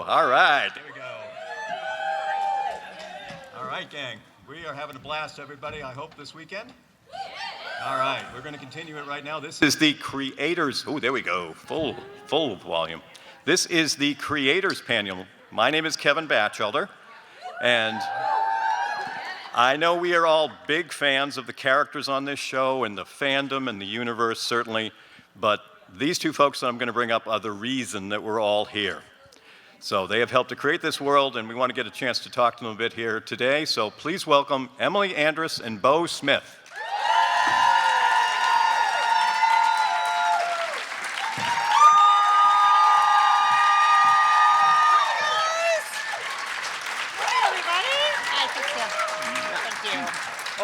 go. All right. There we go. All right, gang. We are having a blast, everybody, I hope, this weekend. All right, we're going to continue it right now. This is the creators. Oh, there we go. Full volume. This is the creators panel. My name is Kevin Bachelder, and I know we are all big fans of the characters on this show and the fandom and the universe, certainly, but these two folks that I'm going to bring up are the reason that we're all here. So they have helped to create this world, and we want to get a chance to talk to them a bit here today. So please welcome Emily Andras and Beau Smith.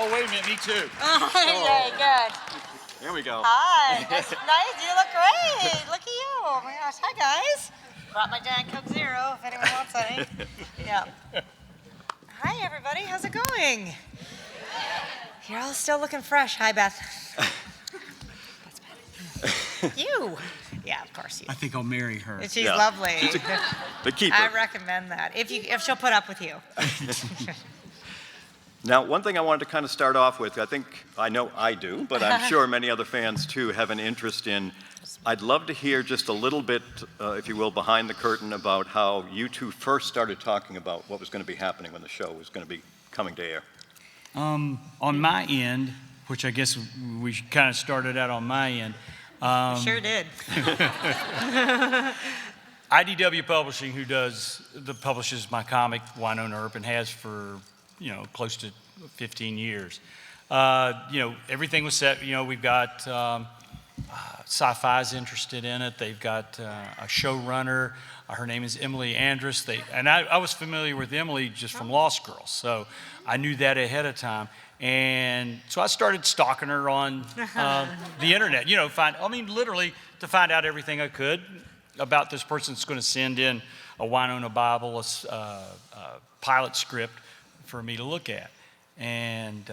Oh, wait a minute, me too. Okay, good. There we go. Hi, that's nice. You look great. Look at you. Oh my gosh. Hi, guys. Brought my Giant Coke Zero if anyone wants any. Yeah. Hi, everybody. How's it going? You're all still looking fresh. Hi, Beth. That's Beth. You. Yeah, of course you. I think I'll marry her. She's lovely. The keeper. I recommend that if she'll put up with you. Now, one thing I wanted to kind of start off with, I know I do, but I'm sure many other fans too have an interest in. I'd love to hear just a little bit, if you will, behind the curtain about how you two first started talking about what was going to be happening when the show was going to be coming to air. On my end, which I guess we kind of started out on my end. Sure did. IDW Publishing, who publishes my comic, Wynonna Earp, and has for close to 15 years. Everything was set. We've got Sci-Fi's interested in it. They've got a showrunner. Her name is Emily Andras. I was familiar with Emily just from Lost Girls, so I knew that ahead of time. And so I started stalking her on the internet. Literally to find out everything I could about this person that's going to send in a Wynonna Bible, a pilot script for me to look at. And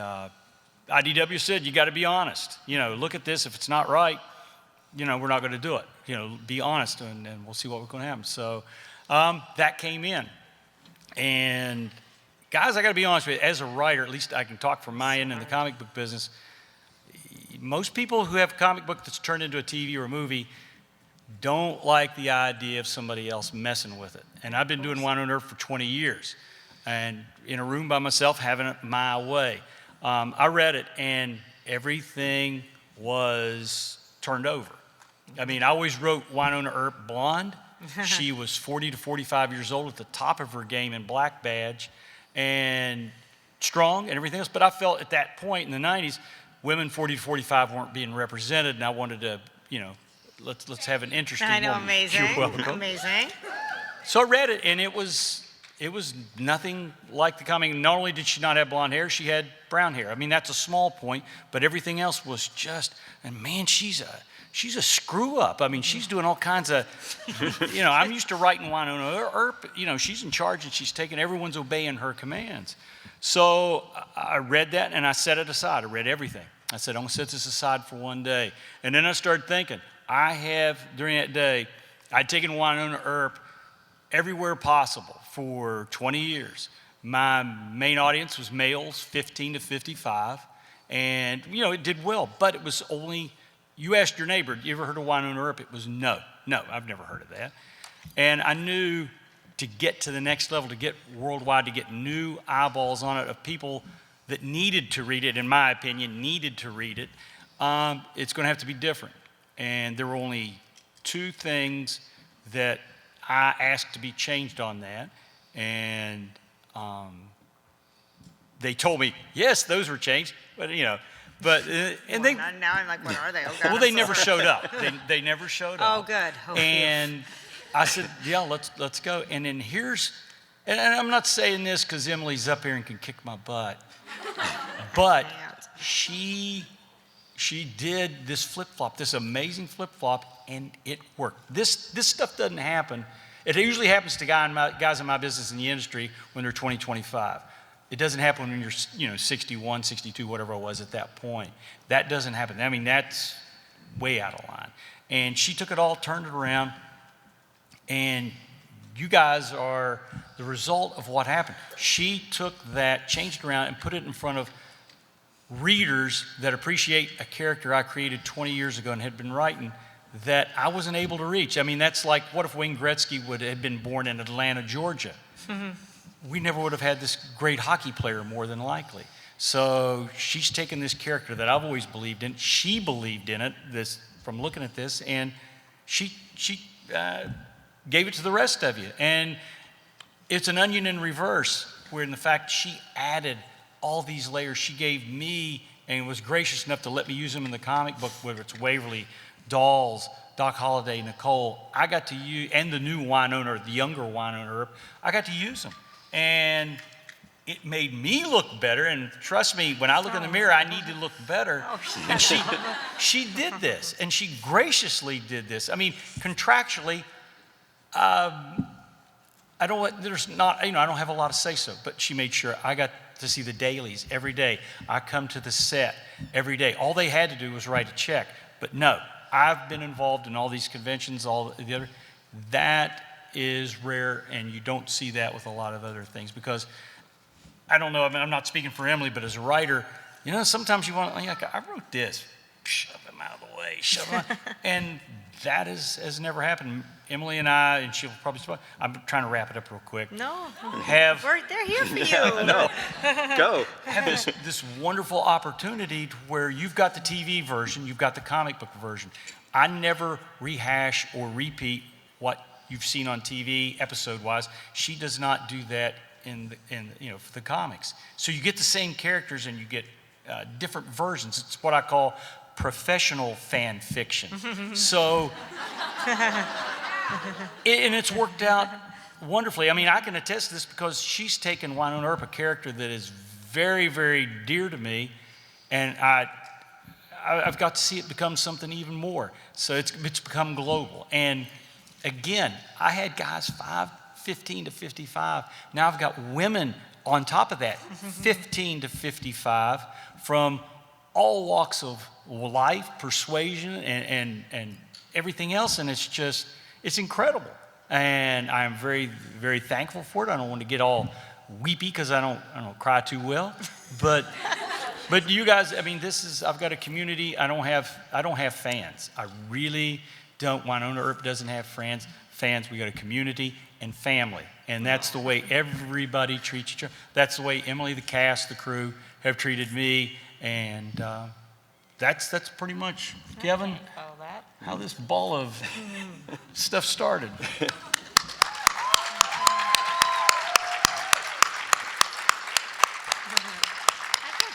IDW said, you got to be honest. Look at this. If it's not right, we're not going to do it. Be honest, and we'll see what's going to happen. So that came in. And guys, I got to be honest with you, as a writer, at least I can talk from my end in the comic book business, most people who have a comic book that's turned into a TV or a movie don't like the idea of somebody else messing with it. And I've been doing Wynonna Earp for 20 years. And in a room by myself, having it my way. I read it, and everything was turned over. I always wrote Wynonna Earp blonde. She was 40 to 45 years old at the top of her game in Black Badge, and strong and everything else. But I felt at that point in the 90s, women 40 to 45 weren't being represented, and I wanted to, let's have an interesting woman. Amazing. You're welcome. Amazing. So I read it, and it was nothing like the comic. Not only did she not have blonde hair, she had brown hair. That's a small point, but everything else was just, and man, she's a screw up. She's doing all kinds of, I'm used to writing Wynonna Earp, she's in charge and she's taking, everyone's obeying her commands. So I read that and I set it aside. I read everything. I said, I'm gonna set this aside for one day. And then I started thinking, during that day, I'd taken Wynonna Earp everywhere possible for 20 years. My main audience was males, 15 to 55, and it did well, but it was only, you asked your neighbor, you ever heard of Wynonna Earp? It was no, I've never heard of that. And I knew to get to the next level, to get worldwide, to get new eyeballs on it of people that needed to read it, in my opinion, needed to read it, it's gonna have to be different. And there were only two things that I asked to be changed on that, and they told me, yes, those were changed, but and they now I'm like, what are they? Oh, God, well, they never showed up. They never showed up. Oh, good. Oh, and I said, yeah, let's go. And then and I'm not saying this because Emily's up here and can kick my butt, but she did this flip-flop, this amazing flip-flop, and it worked. This stuff doesn't happen. It usually happens to guys in my business in the industry when they're 20, 25. It doesn't happen when you're 61, 62, whatever I was at that point. That doesn't happen. That's way out of line. And she took it all, turned it around, and you guys are the result of what happened. She took that, changed it around, and put it in front of readers that appreciate a character I created 20 years ago and had been writing that I wasn't able to reach. I mean, that's like, what if Wayne Gretzky would have been born in Atlanta, Georgia? We never would have had this great hockey player, more than likely. So she's taken this character that I've always believed in. She believed in it, this, from looking at this, and she gave it to the rest of you. And it's an onion in reverse, where in the fact she added all these layers she gave me and was gracious enough to let me use them in the comic book, whether it's Waverly, Dolls, Doc Holliday, Nicole. I got to use, and the new Wynonna, the younger Wynonna Earp, I got to use them. And it made me look better, and trust me, when I look in the mirror, I need to look better. And she did this, and she graciously did this. I mean, contractually, I don't have a lot of say-so, but she made sure I got to see the dailies every day. I come to the set every day. All they had to do was write a check. But no, I've been involved in all these conventions, all the other. That is rare, and you don't see that with a lot of other things, because I don't know, I mean, I'm not speaking for Emily, but as a writer, you know, sometimes you want, like, I wrote this, shove him out of the way, shove him out. And that has never happened. Emily and I, and she'll probably, I'm trying to wrap it up real quick. No, they're here for you. No, go. Have this wonderful opportunity to where you've got the TV version, you've got the comic book version. I never rehash or repeat what you've seen on TV episode-wise. She does not do that in for the comics. So you get the same characters and you get different versions. It's what I call professional fan fiction. So, and it's worked out wonderfully. I mean, I can attest to this because she's taken Wynonna Earp, a character that is very, very dear to me, and I've got to see it become something even more. So it's become global. And again, I had guys 15 to 55. Now I've got women on top of that, 15 to 55, from all walks of life, persuasion, and everything else. And it's incredible. And I'm very, very thankful for it. I don't want to get all weepy because I don't cry too well. But you guys, I mean, I've got a community. I don't have fans. I really don't. Wynonna Earp doesn't have fans. We got a community and family, and that's the way everybody treats each other. That's the way Emily, the cast, the crew have treated me, and that's pretty much, Kevin, how this ball of stuff started.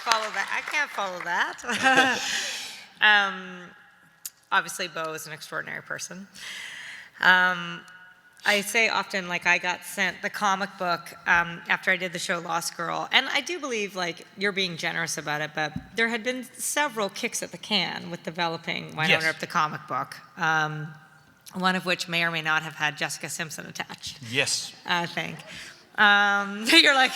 I can't follow that. Obviously, Beau is an extraordinary person. I say often, like, I got sent the comic book after I did the show Lost Girl, and I do believe, like, you're being generous about it, but there had been several kicks at the can with developing Wynonna Earp, the comic book, one of which may or may not have had Jessica Simpson attached. Yes. I think. You're like,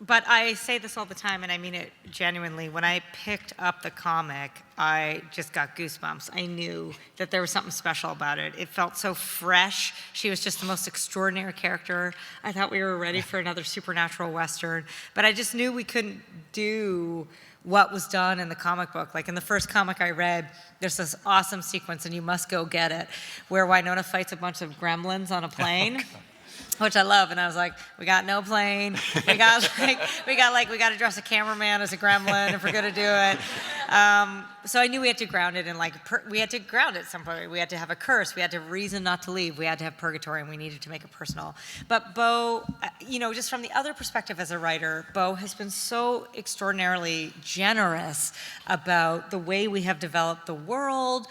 but I say this all the time, and I mean it genuinely. When I picked up the comic, I just got goosebumps. I knew that there was something special about it. It felt so fresh. She was just the most extraordinary character. I thought we were ready for another supernatural Western, but I just knew we couldn't do what was done in the comic book. Like in the first comic I read, there's this awesome sequence, and you must go get it, where Wynonna fights a bunch of gremlins on a plane. Which I love, and I was like, we got no plane. We got to dress a cameraman as a gremlin if we're gonna do it. So I knew we had to ground it in we had to ground it somewhere. We had to have a curse. We had to have reason not to leave. We had to have purgatory, and we needed to make it personal. But Beau, just from the other perspective as a writer, Beau has been so extraordinarily generous about the way we have developed the world.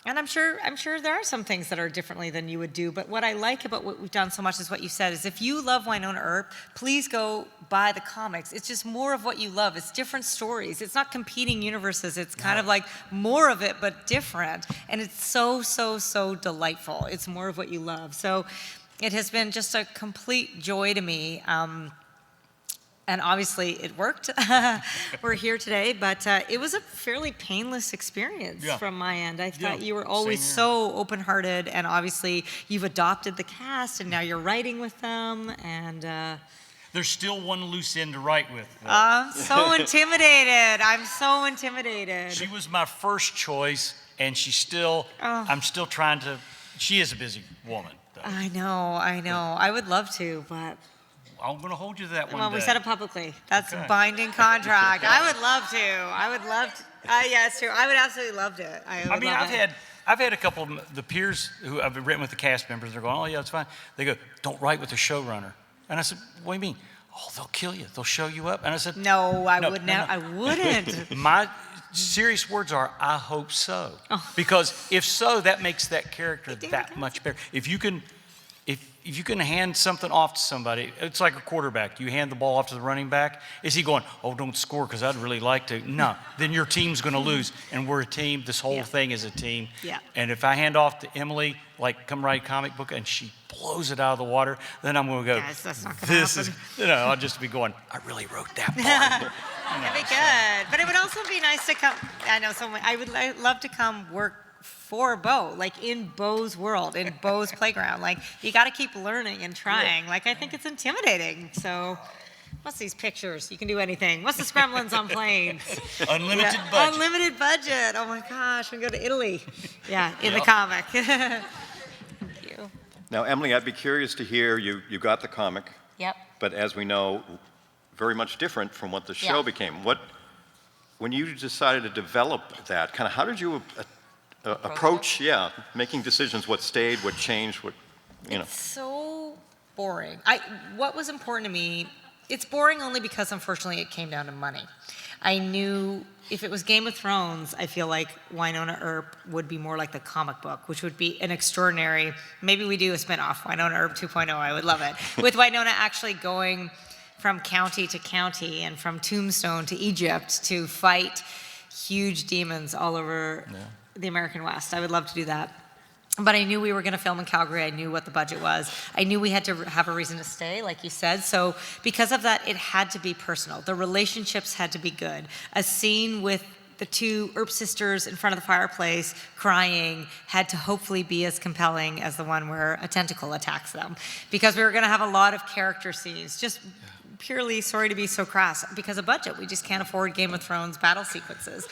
And I'm sure there are some things that are differently than you would do, but what I like about what we've done so much is what you said, is if you love Wynonna Earp, please go buy the comics. It's just more of what you love. It's different stories. It's not competing universes. It's kind of like more of it, but different. And it's so, so, so delightful. It's more of what you love. So it has been just a complete joy to me. and obviously it worked. We're here today, but it was a fairly painless experience from my end. I thought you were always so open-hearted, and obviously you've adopted the cast, and now you're writing with them, and There's still one loose end to write with. I'm so intimidated. I'm so intimidated. She was my first choice, and I'm still trying to, she is a busy woman, though. I know. I would love to, but I'm going to hold you to that one well, day. we said it publicly. That's Okay. a binding contract. I would love to. Yeah, it's true. I would absolutely love to. I mean, I've had a couple of the peers who I've written with the cast members. They're going, oh yeah, it's fine. They go, don't write with the showrunner. And I said, what do you mean? Oh, they'll kill you. They'll show you up. And I said, No, I would no, never. I wouldn't. My serious words are, I hope so. Because if so, that makes that character that much better. If you can hand something off to somebody, it's like a quarterback. You hand the ball off to the running back. Is he going, oh, don't score because I'd really like to? No. Then your team's going to lose. And we're a team. This whole thing is a team. Yeah. And if I hand off to Emily, like, come write a comic book, and she blows it out of the water, then I'm going to go, Guys, that's not gonna happen. I'll just be going, I really wrote that part. That'd be good. But it would also be nice to come. I'd love to come work for Beau, like in Beau's world, in Beau's playground. Like, you got to keep learning and trying. Like, I think it's intimidating. So, what's these pictures? You can do anything. What's the Gremlins on planes? Unlimited budget. Unlimited budget. Oh my gosh, we can go to Italy. Yeah, in the comic. Thank you. Now, Emily, I'd be curious to hear, you got the comic, Yep. but as we know, very much different from what the show became. When you decided to develop that, kind of how did you approach, making decisions, what stayed, what changed, It's so boring. What was important to me, it's boring only because unfortunately it came down to money. I knew if it was Game of Thrones, I feel like Wynonna Earp would be more like the comic book, which would be an extraordinary, maybe we do a spinoff, Wynonna Earp 2.0, I would love it. With Wynonna actually going from county to county and from Tombstone to Egypt to fight huge demons all over the American West. I would love to do that. But I knew we were going to film in Calgary. I knew what the budget was. I knew we had to have a reason to stay, like you said. So because of that, it had to be personal. The relationships had to be good. A scene with the two Earp sisters in front of the fireplace crying had to hopefully be as compelling as the one where a tentacle attacks them. Because we were going to have a lot of character scenes, just purely, sorry to be so crass, because of budget. We just can't afford Game of Thrones battle sequences.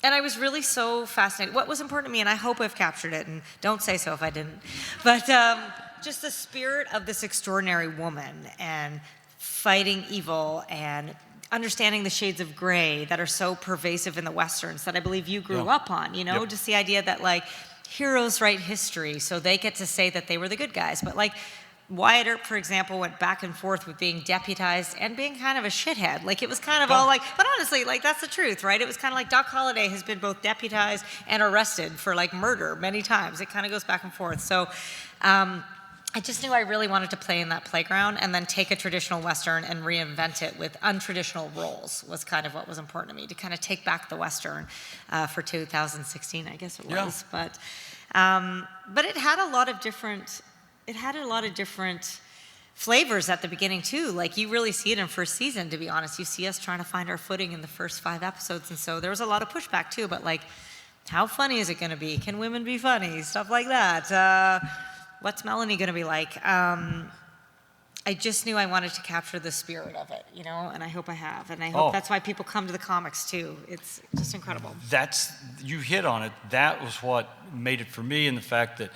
And I was really so fascinated. What was important to me, and I hope I've captured it, and don't say so if I didn't, but just the spirit of this extraordinary woman and fighting evil and understanding the shades of gray that are so pervasive in the Westerns that I believe you grew up on, just the idea that, like, heroes write history so they get to say that they were the good guys. But, like, Wyatt Earp, for example, went back and forth with being deputized and being kind of a shithead. Like, it was kind of all like, but honestly, like, that's the truth, right? It was kind of like Doc Holliday has been both deputized and arrested for, like, murder many times. It kind of goes back and forth. So I just knew I really wanted to play in that playground and then take a traditional Western and reinvent it with untraditional roles was kind of what was important to me, to kind of take back the Western for 2016, I guess it was. But it had a lot of different... It had a lot of different flavors at the beginning, too. Like, you really see it in first season, to be honest. You see us trying to find our footing in the first 5 episodes, and so there was a lot of pushback, too. But, like, how funny is it going to be? Can women be funny? Stuff like that. What's Melanie going to be like? I just knew I wanted to capture the spirit of it, and I hope I have. And I hope that's why people come to the comics, too. It's just incredible. You hit on it. That was what made it for me, and the fact that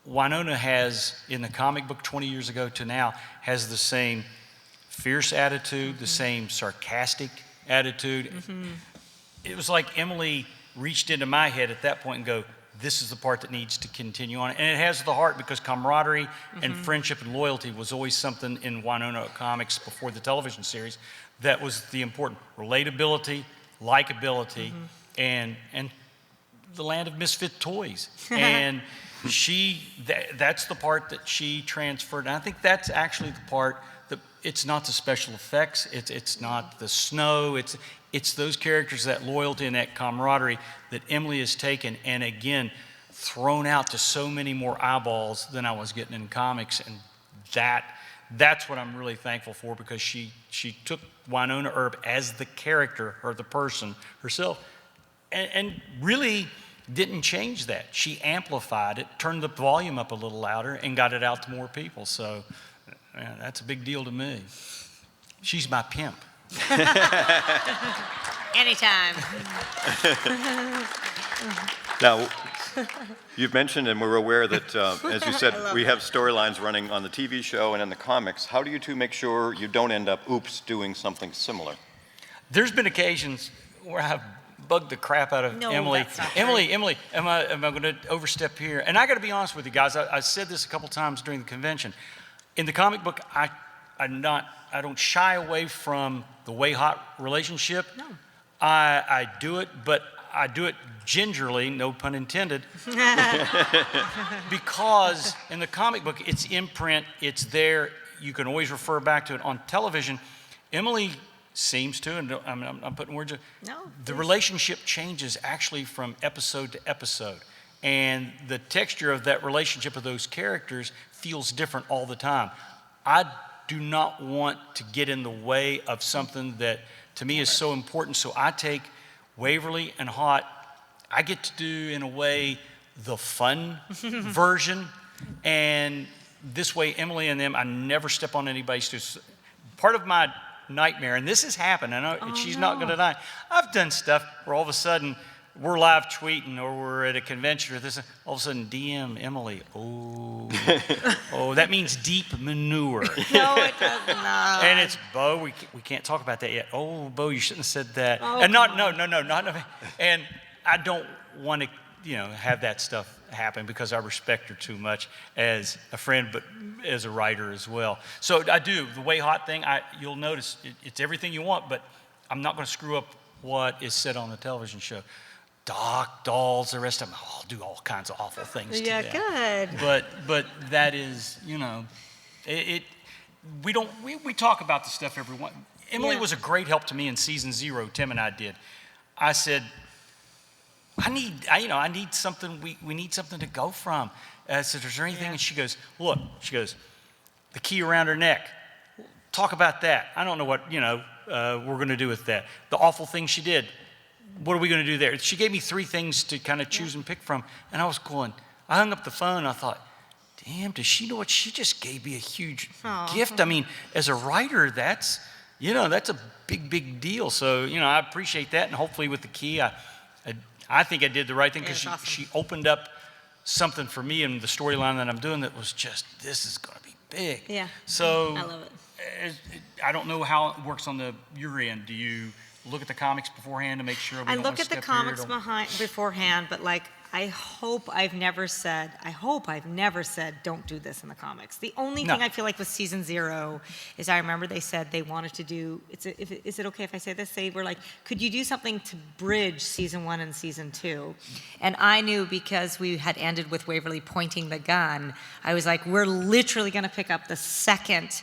Wynonna has, in the comic book 20 years ago to now, has the same fierce attitude, the same sarcastic attitude. It was like Emily reached into my head at that point and go, this is the part that needs to continue on. And it has the heart, because camaraderie and friendship and loyalty was always something in Wynonna comics before the television series that was the important. Relatability, likability, and the land of misfit toys. And that's the part that she transferred. And I think that's actually the part that it's not the special effects, it's not the snow, it's those characters, that loyalty and that camaraderie that Emily has taken and again thrown out to so many more eyeballs than I was getting in comics. And That's what I'm really thankful for, because she took Wynonna Earp as the character or the person herself and really didn't change that. She amplified it, turned the volume up a little louder, and got it out to more people. So man, that's a big deal to me. She's my pimp. Anytime. Now, you've mentioned, and we're aware that, as you said, we have storylines running on the TV show and in the comics. How do you two make sure you don't end up, oops, doing something similar? There's been occasions where I've bugged the crap out of No, Emily. that's not Emily, am I going to overstep here? And I got to be honest with you guys. I said this a couple times during the convention. In the comic book, I don't shy away from the way hot relationship. No. I do it, but I do it gingerly, no pun intended, because in the comic book, it's imprint, it's there. You can always refer back to it. On television, Emily seems to, and I'm putting words in, No, the please. relationship changes actually from episode to episode. And the texture of that relationship of those characters feels different all the time. I do not want to get in the way of something that to me is so important. So I take Waverly and Hot, I get to do in a way the fun version. And this way, Emily and them, I never step on anybody's toes. Part of my nightmare, and this has happened, I know she's not going to deny. I've done stuff where all of a sudden we're live tweeting or we're at a convention or this, all of a sudden DM Emily, oh, that means deep manure. No, it does not. And it's Beau, we can't talk about that yet. Oh, Beau, you shouldn't have said that. Oh, And not, no, and I don't want to, have that stuff happen because I respect her too much as a friend, but as a writer as well. So I do, the Way Hot thing, you'll notice it's everything you want, but I'm not going to screw up what is said on the television show. Doc, dolls, the rest of them, I'll do all kinds of awful things to them. Yeah, good. But that is, we talk about the stuff every one. Emily was a great help to me in season 0. Tim and I did. I said, I need something. We need something to go from. I said, is there anything? And she goes, look. She goes, the key around her neck. Talk about that. I don't know what we're going to do with that. The awful thing she did. What are we going to do there? She gave me 3 things to kind of choose and pick from, and I was going. I hung up the phone. And I thought, damn, does she know what she just gave me? A huge gift. I mean, as a writer, that's a big deal. So I appreciate that, and hopefully with the key, I think I did the right thing because awesome. she opened up something for me in the storyline that I'm doing that was just, this is going to be big. Yeah. So I love it. I don't know how it works on your end. Do you look at the comics beforehand to make sure? I look at the comics beforehand, but I hope I've never said don't do this in the comics. The only thing I feel like with season 0 is I remember they said they wanted to do, is it okay if I say this? They were like, could you do something to bridge season 1 and season 2? And I knew because we had ended with Waverly pointing the gun, I was like, we're literally going to pick up the second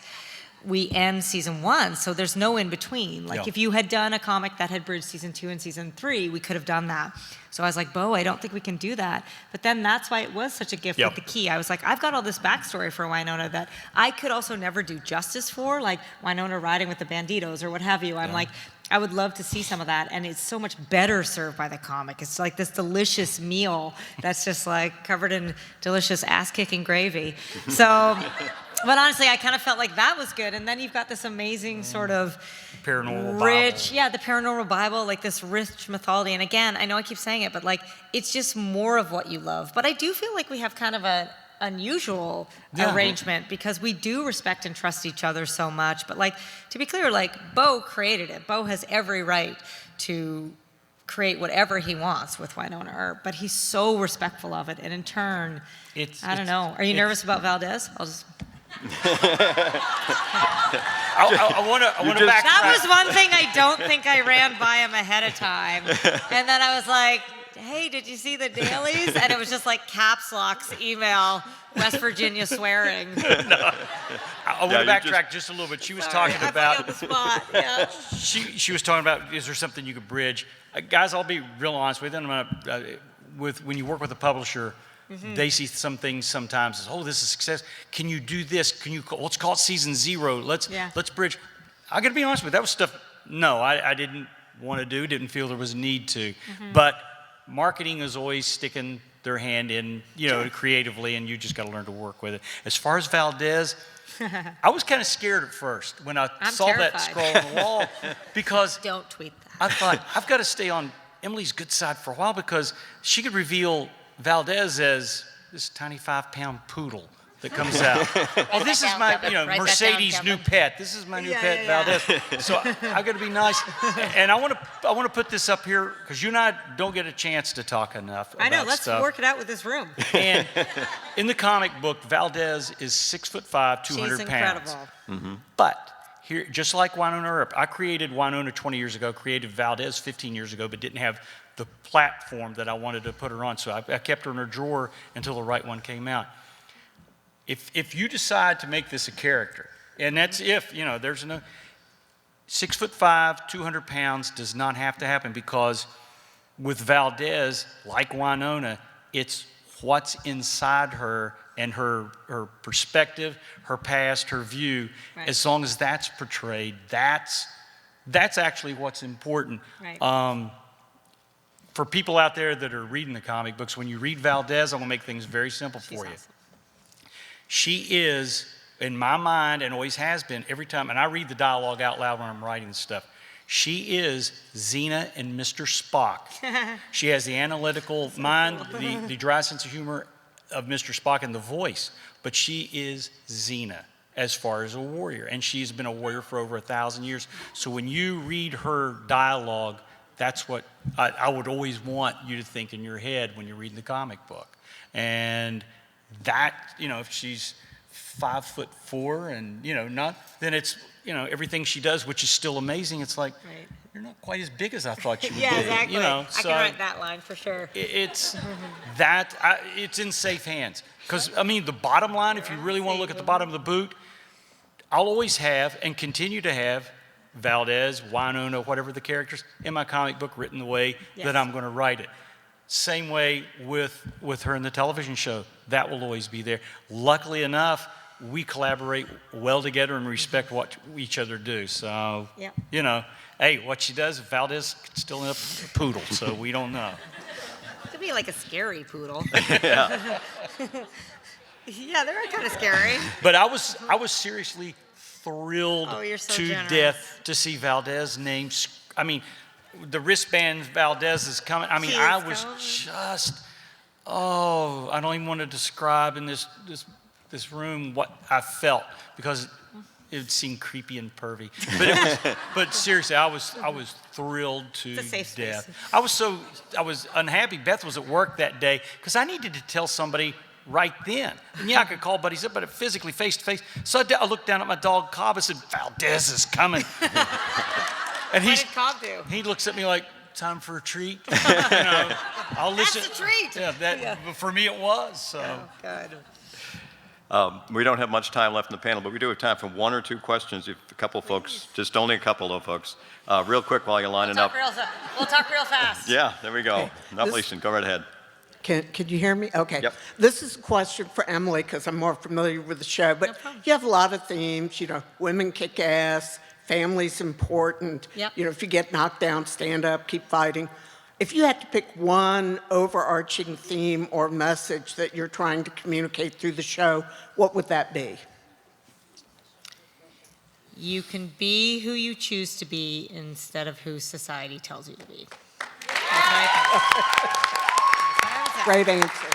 we end season 1, so there's no in between. If you had done a comic that had bridged season 2 and season 3, we could have done that. So I was like, Beau, I don't think we can do that. But then that's why it was such a gift with the key. I was like, I've got all this backstory for Wynonna that I could also never do justice for, like Wynonna riding with the banditos or what have you. I'm like, I would love to see some of that, and it's so much better served by the comic. It's like this delicious meal that's just like covered in delicious ass-kicking gravy. So, but honestly, I kind of felt like that was good. And then you've got this amazing sort of paranormal rich, Bible. the paranormal Bible, like this rich mythology. And again, I know I keep saying it, but like it's just more of what you love. But I do feel like we have kind of an unusual arrangement because we do respect and trust each other so much. But like, to be clear, like Beau created it. Beau has every right to create whatever he wants with Wynonna Earp, but he's so respectful of it. And in turn, I don't know. Are you nervous about Valdez? I'll just... I want to back. That was one thing I don't think I ran by him ahead of time. And then I was like, hey, did you see the dailies? And it was just like caps locks email, West Virginia swearing. I want to backtrack just a little bit. She was talking about on the spot. Yeah. She was talking about, is there something you could bridge? Guys, I'll be real honest with you. When you work with a publisher, they see some things sometimes as, oh, this is success. Can you do this? Let's call it season 0. Let's bridge. I got to be honest with you, that was stuff, no, I didn't want to do, didn't feel there was a need to. But marketing is always sticking their hand in, creatively, and you just got to learn to work with it. As far as Valdez, I was kind of scared at first when I saw terrified. that scroll on the wall, because Don't tweet that. I thought, I've got to stay on Emily's good side for a while, because she could reveal Valdez as this tiny 5-pound poodle that comes out. Oh, this is my, Mercedes' new pet. This is my new pet, Valdez. So I got to be nice, and I want to put this up here because you and I don't get a chance to talk enough about I know. Let's stuff. work it out with this room. And in the comic book, Valdez is 6'5", 200 She's pounds. incredible. But here, just like Wynonna Earp, I created Wynonna 20 years ago, created Valdez 15 years ago, but didn't have the platform that I wanted to put her on. So I kept her in her drawer until the right one came out. If you decide to make this a character, and that's there's no 6'5", 200 pounds does not have to happen, because with Valdez, like Wynonna, it's what's inside her and her perspective, her past, her view. Right. As long as that's portrayed, that's actually what's important. Right. For people out there that are reading the comic books, when you read Valdez, I'm gonna make things very simple for you. Awesome. She is, in my mind, and always has been, every time, and I read the dialogue out loud when I'm writing stuff, she is Xena and Mr. Spock. She has the analytical mind, the dry sense of humor of Mr. Spock, and the voice, but she is Xena as far as a warrior, and she's been a warrior for over 1,000 years. So when you read her dialogue, that's what I would always want you to think in your head when you're reading the comic book. And that, if she's 5'4" and, then it's, everything she does, which is still amazing. It's like, Right. you're not quite as big as I thought you would Yeah, be. exactly. So I can write that line for sure. it's it's in safe hands. Because, the bottom line, if you really want to look at the bottom of the boot, I'll always have and continue to have Valdez, Wynonna, whatever the characters, in my comic book written the way that I'm going to write it. Same way with her in the television show. That will always be there. Luckily enough, we collaborate well together and respect what each other do. So, hey, what she does, Valdez could still end up a poodle, so we don't know. It could be like a scary poodle. Yeah. Yeah, they're kind of scary. But I was seriously thrilled You're so to generous. death to see Valdez named. The wristband Valdez is coming. She I is was coming. just, I don't even want to describe in this room what I felt, because it seemed creepy and pervy. But seriously, I was thrilled to It's a safe death. space. I was unhappy. Beth was at work that day because I needed to tell somebody right then. And I could call buddies up, but physically face to face. So I looked down at my dog Cobb and said, "Valdez is coming." And What did Cobb do? he looks at me like, "Time for a treat." I'll listen. That's a treat. Yeah, for me it was. So. Oh, good. We don't have much time left in the panel, but we do have time for one or two questions. If a couple folks, just only a couple of folks, real quick while you're lining up. We'll talk real fast. Yeah, there we go. Enough leasing. Go right ahead. Can you hear me? Okay. Yep. This is a question for Emily because I'm more familiar with the show. But you have a lot of themes. Women kick ass, family's important. Yep. If you get knocked down, stand up, keep fighting. If you had to pick one overarching theme or message that you're trying to communicate through the show, what would that be? You can be who you choose to be instead of who society tells you to be. That's what I think. Great answer.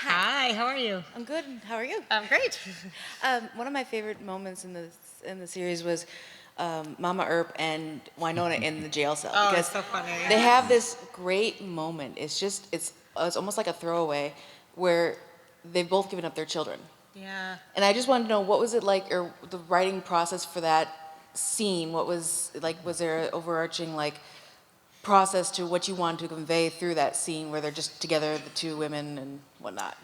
Hi, how are you? I'm good. How are you? I'm great. One of my favorite moments in the series was Mama Earp and Wynonna in the jail cell, Oh, because it's so funny. they have this great moment. It's almost like a throwaway where they've both given up their children. Yeah. And I just wanted to know, what was it like, or the writing process for that scene? What was like? Was there an overarching process to what you wanted to convey through that scene where they're just together, the two women and whatnot?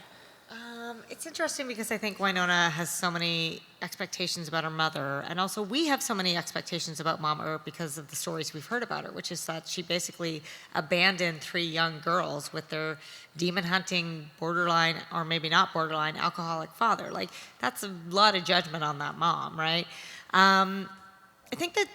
It's interesting because I think Wynonna has so many expectations about her mother, and also we have so many expectations about Mom Earp because of the stories we've heard about her, which is that she basically abandoned 3 young girls with their demon hunting, borderline, or maybe not borderline, alcoholic father. Like, that's a lot of judgment on that mom, right? I think that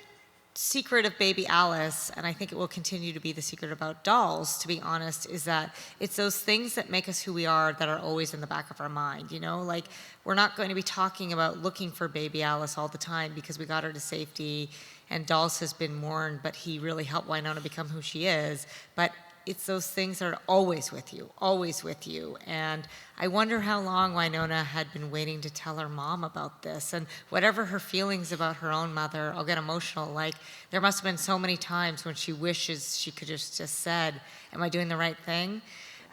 secret of baby Alice, and I think it will continue to be the secret about dolls, to be honest, is that it's those things that make us who we are that are always in the back of our mind, you know? Like, we're not going to be talking about looking for baby Alice all the time because we got her to safety and Dolls has been mourned, but he really helped Wynonna become who she is. But it's those things that are always with you, always with you. And I wonder how long Wynonna had been waiting to tell her mom about this. And whatever her feelings about her own mother, I'll get emotional. Like, there must have been so many times when she wishes she could just said, am I doing the right thing?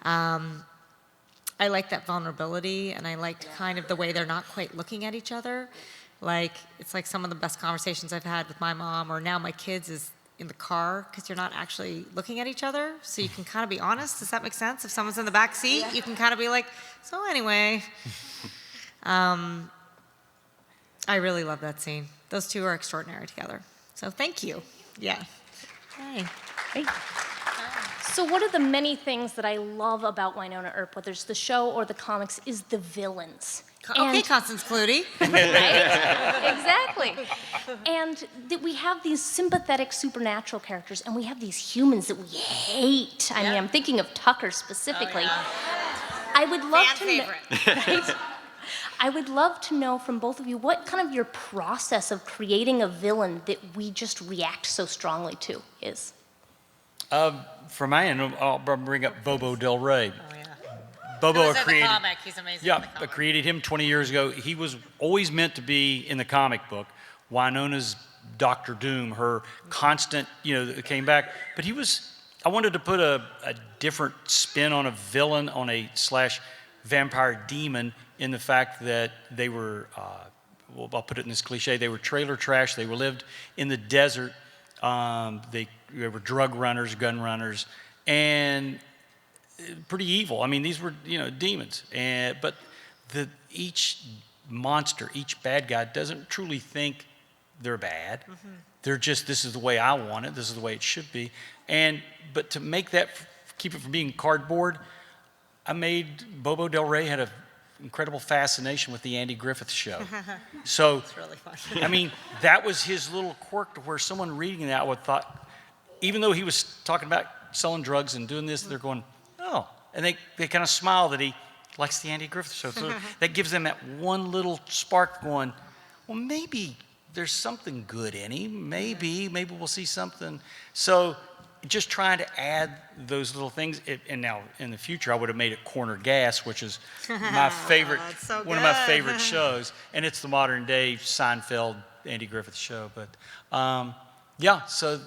I like that vulnerability, and I liked kind of the way they're not quite looking at each other. Like, it's like some of the best conversations I've had with my mom, or now my kids, is in the car, because you're not actually looking at each other, so you can kind of be honest. Does that make sense? If someone's in the back seat, you can kind of be like, so anyway. I really love that scene. Those two are extraordinary together. So thank you. Yeah. Hey. Hey. So one of the many things that I love about Wynonna Earp, whether it's the show or the comics, is the villains. Okay, Constance Clutie. Right? Exactly. And that we have these sympathetic supernatural characters, and we have these humans that we hate. I mean, I'm thinking of Tucker specifically. I would love to know. Right? I would love to know from both of you what kind of your process of creating a villain that we just react so strongly to is. From my end, I'll bring up Bobo Del Rey. Oh, yeah. Bobo He created. comic. He's amazing. Yeah, I created him 20 years ago. He was always meant to be in the comic book. Wynonna's Doctor Doom, her constant, that came back. But I wanted to put a different spin on a villain, on a / vampire demon, in the fact that they were, I'll put it in this cliche, they were trailer trash. They lived in the desert. They were drug runners, gun runners, and pretty evil. I mean, these were, demons. But each monster, each bad guy doesn't truly think they're bad. Mm-hmm. They're just, this is the way I want it. This is the way it should be. But to make that, keep it from being cardboard, I made Bobo Del Rey had an incredible fascination with the Andy Griffith Show. So, it's really fun. I mean, that was his little quirk to where someone reading that would thought, even though he was talking about selling drugs and doing this, they're going, oh. And they kind of smile that he likes the Andy Griffith Show. So that gives them that one little spark going, well, maybe there's something good in him. Maybe we'll see something. So just trying to add those little things. And now in the future, I would have made it Corner Gas, which is my favorite, so one of my favorite shows. And it's the modern day Seinfeld, Andy Griffith Show. But so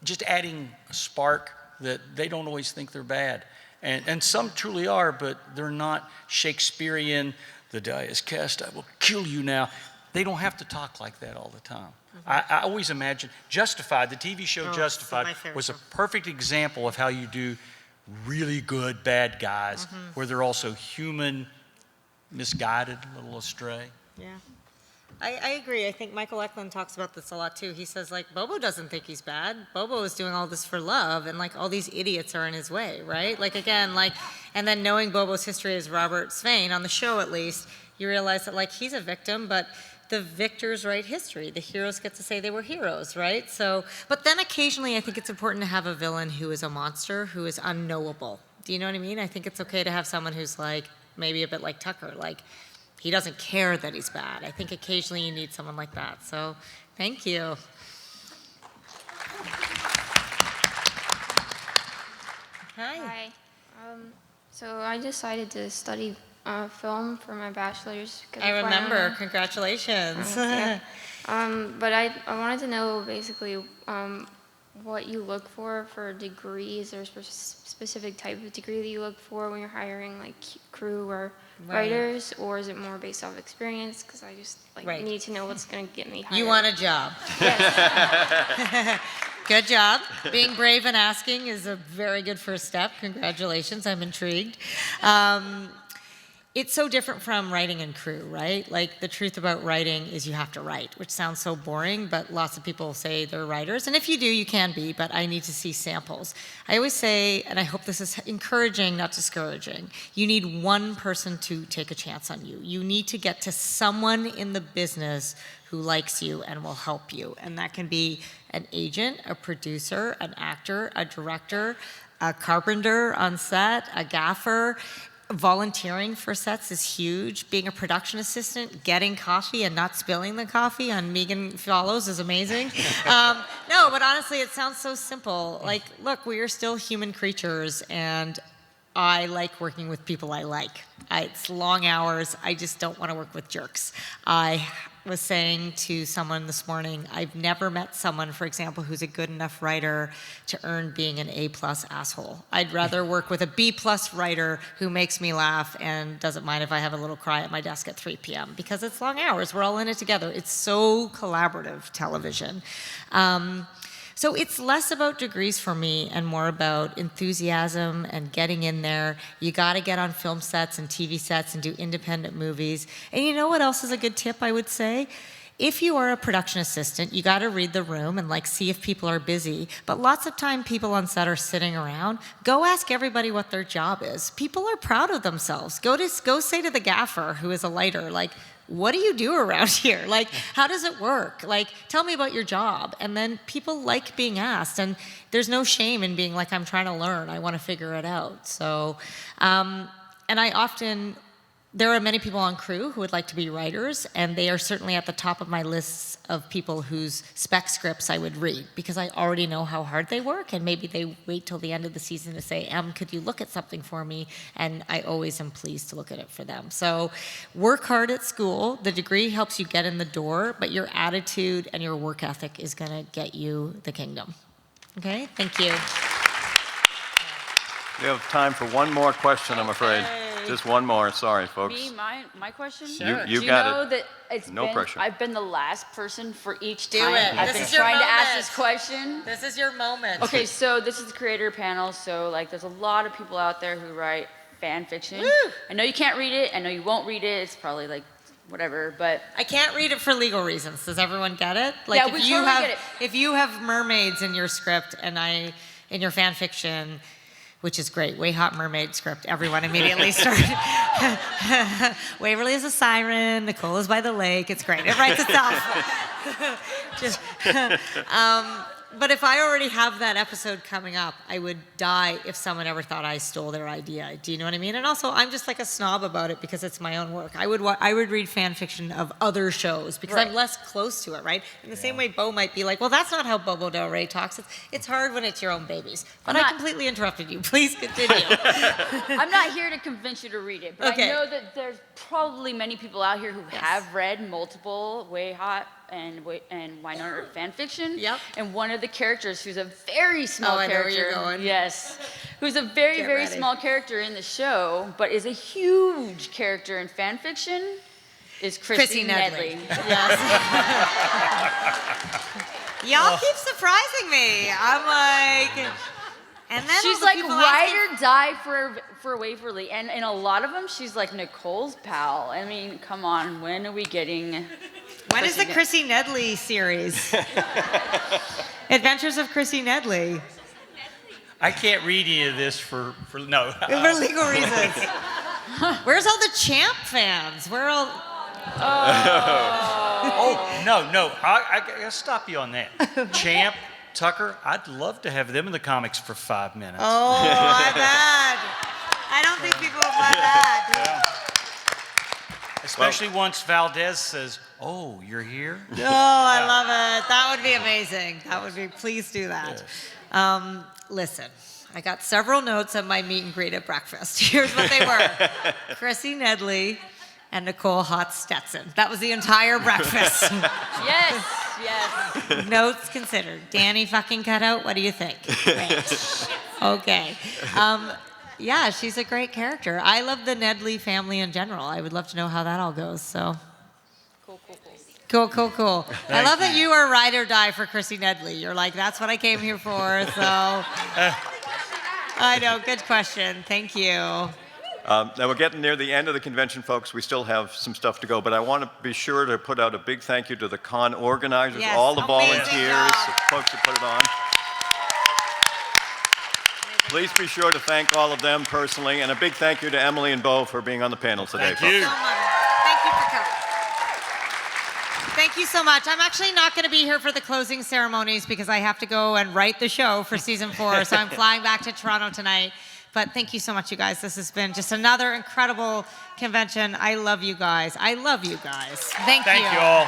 just adding a spark that they don't always think they're bad. And some truly are, but they're not Shakespearean, the die is cast, I will kill you now. They don't have to talk like that all the time. Mm-hmm. I always imagine Justified, the TV show Justified, was a perfect example of how you do really good bad guys, where they're also human, misguided, a little astray. Yeah. I agree. I think Michael Eklund talks about this a lot too. He says, like, Bobo doesn't think he's bad. Bobo is doing all this for love, and like all these idiots are in his way, right? Like, again, and then knowing Bobo's history as Robert Svein, on the show at least, you realize that like he's a victim, but the victors write history. The heroes get to say they were heroes, right? So, but then occasionally I think it's important to have a villain who is a monster, who is unknowable. Do you know what I mean? I think it's okay to have someone who's like, maybe a bit like Tucker, like, he doesn't care that he's bad. I think occasionally you need someone like that. So, thank you. Hi. So I decided to study film for my bachelor's. I remember. Congratulations. Yeah. But I wanted to know basically what you look for degrees, or specific type of degree that you look for when you're hiring like crew or writers, or is it more based off experience? Because I just need to know what's going to get me hired. You want a job. Yes. Good job. Being brave and asking is a very good first step. Congratulations. I'm intrigued. it's so different from writing and crew, right? Like the truth about writing is you have to write, which sounds so boring, but lots of people say they're writers. And if you do, you can be, but I need to see samples. I always say, and I hope this is encouraging, not discouraging, you need one person to take a chance on you. You need to get to someone in the business who likes you and will help you. And that can be an agent, a producer, an actor, a director, a carpenter on set, a gaffer. Volunteering for sets is huge. Being a production assistant, getting coffee and not spilling the coffee on Megan Follows is amazing. No, but honestly, it sounds so simple. Like, look, we are still human creatures, and I like working with people I like. It's long hours. I just don't want to work with jerks. I was saying to someone this morning, I've never met someone, for example, who's a good enough writer to earn being an A+ asshole. I'd rather work with a B+ writer who makes me laugh and doesn't mind if I have a little cry at my desk at 3 p.m. because it's long hours. We're all in it together. It's so collaborative television. So it's less about degrees for me and more about enthusiasm and getting in there. You got to get on film sets and TV sets and do independent movies. And you know what else is a good tip, I would say? If you are a production assistant, you got to read the room and like see if people are busy. But lots of time people on set are sitting around. Go ask everybody what their job is. People are proud of themselves. Go say to the gaffer who is a lighter, like, what do you do around here? Like, how does it work? Like, tell me about your job. And then people like being asked. And there's no shame in being like, I'm trying to learn. I want to figure it out. So, and I often, there are many people on crew who would like to be writers, and they are certainly at the top of my lists of people whose spec scripts I would read, because I already know how hard they work, and maybe they wait till the end of the season to say, could you look at something for me? And I always am pleased to look at it for them. So work hard at school. The degree helps you get in the door, but your attitude and your work ethic is going to get you the kingdom. Okay, thank you. We have time for one more question, I'm afraid. Just one more. Sorry, folks. Me, my question? Sure. Do you know that I've been the last person for each time I've been trying to ask this question? This is your moment. Okay, so this is the creator panel, so like there's a lot of people out there who write fan fiction. Woo! I know you can't read it, I know you won't read it, it's probably like whatever, but I can't read it for legal reasons. Does everyone get it? Like yeah, we totally get it. If you have mermaids in your script and in your fan fiction, which is great. Way hot mermaid script. Everyone immediately started. Waverly is a siren. Nicole is by the lake. It's great. It writes itself. But if I already have that episode coming up, I would die if someone ever thought I stole their idea. Do you know what I mean? And also, I'm just like a snob about it because it's my own work. I would read fan fiction of other shows because I'm less close to it, right? In the same way, Beau might be like, well, that's not how Bobo Del Rey talks. It's hard when it's your own babies. But I completely interrupted you. Please continue. I'm not here to convince you to read it, but Okay. I know that there's probably many people out here who have read multiple Way Hot and Wynonna Earp fan fiction. Yep. And one of the characters, who's a very small I know where character, you're going. yes, who's a very Get very ready. small character in the show, but is a huge character in fan fiction, is Chrissy Nedley. Yes. Y'all keep surprising me. I'm like, and then She's all the like people ride asking- or die for Waverly, and in a lot of them, she's like Nicole's pal. I mean, come on, when are we getting? When is the Chrissy Nedley series? Adventures of Chrissy Nedley. I can't read any of this for no. For legal reasons. Where's all the Champ fans? Where all? Oh no! I gotta stop you on that. Champ, Tucker, I'd love to have them in the comics for 5 minutes. Oh, I bet. I don't think people would want that. Especially once Valdez says, "Oh, you're here." Oh, I love it. That would be amazing. That would be. Please do that. Listen, I got several notes of my meet and greet at breakfast. Here's what they were: Chrissy Nedley and Nicole Hot Stetson. That was the entire breakfast. Yes. Notes considered. Danny fucking cutout. What do you think? Great. Okay. Yeah, she's a great character. I love the Nedley family in general. I would love to know how that all goes. So. Cool. I love that you are ride or die for Chrissy Nedley. You're like, that's what I came here for. So. I know. Good question. Thank you. Now we're getting near the end of the convention, folks. We still have some stuff to go, but I want to be sure to put out a big thank you to the con organizers, Yes, all the amazing volunteers, job. the folks that put it on. Please be sure to thank all of them personally, and a big thank you to Emily and Beau for being on the panel today. Thank you. So much. Thank you for coming. Thank you so much. I'm actually not going to be here for the closing ceremonies because I have to go and write the show for season 4, so I'm flying back to Toronto tonight. But thank you so much, you guys. This has been just another incredible convention. I love you guys. I love you guys. Thank you. Thank you all.